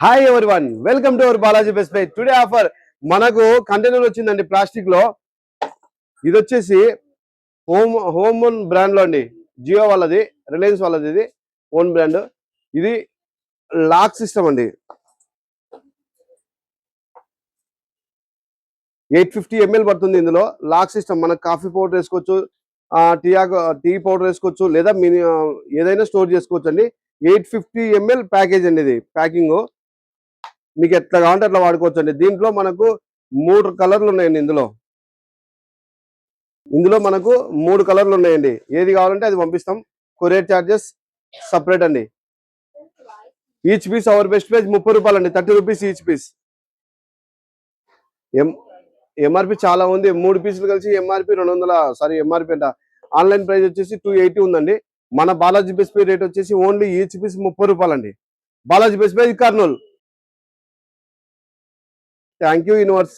Hi everyone, welcome to our Balaji best by. Today offer మనకు container వచ్చిందండి plastic లో. ఇది వచ్చేసి ఓన్ బ్రాండ్ లో అండి. జియో వాళ్ళది, రిలయన్స్ వాళ్ళది. ఇది ఓన్ బ్రాండ్. ఇది లాక్ సిస్టమ్ అండి. 850 ml పడుతుంది. ఇందులో లాక్ సిస్టమ్. మనకు కాఫీ పౌడర్ వేసుకోవచ్చు, టీ పౌడర్ వేసుకోవచ్చు, లేదా ఏదైనా స్టోర్ చేసుకోవచ్చు అండి. 850 ml ప్యాకేజ్ అండి. ఇది ప్యాకింగ్ మీకు ఎట్లా కావాలంటే అట్లా వాడుకోవచ్చు అండి. దీంట్లో మనకు 3 కలర్లు ఉన్నాయండి. ఇందులో మనకు 3 కలర్లు ఉన్నాయండి. ఏది కావాలంటే అది పంపిస్తాం. కొరియర్ ఛార్జెస్ సపరేట్ అండి. Each piece our best price 30 రూపాయలు అండి. 30 రూపీస్ ఈచ్ పీస్. ఎంఆర్పి చాలా ఉంది. 3 పీసులు కలిసి ఎంఆర్పి 200, ఎంఆర్పి అంట. ఆన్లైన్ ప్రైస్ వచ్చేసి 280 ఉందండి. మన బాలాజీ బెస్ట్ ప్రైస్ రేట్ వచ్చేసి ఓన్లీ ఈచ్ పీస్ 30 రూపాయలు అండి. Balaji best price Kurnool. Thank you universe.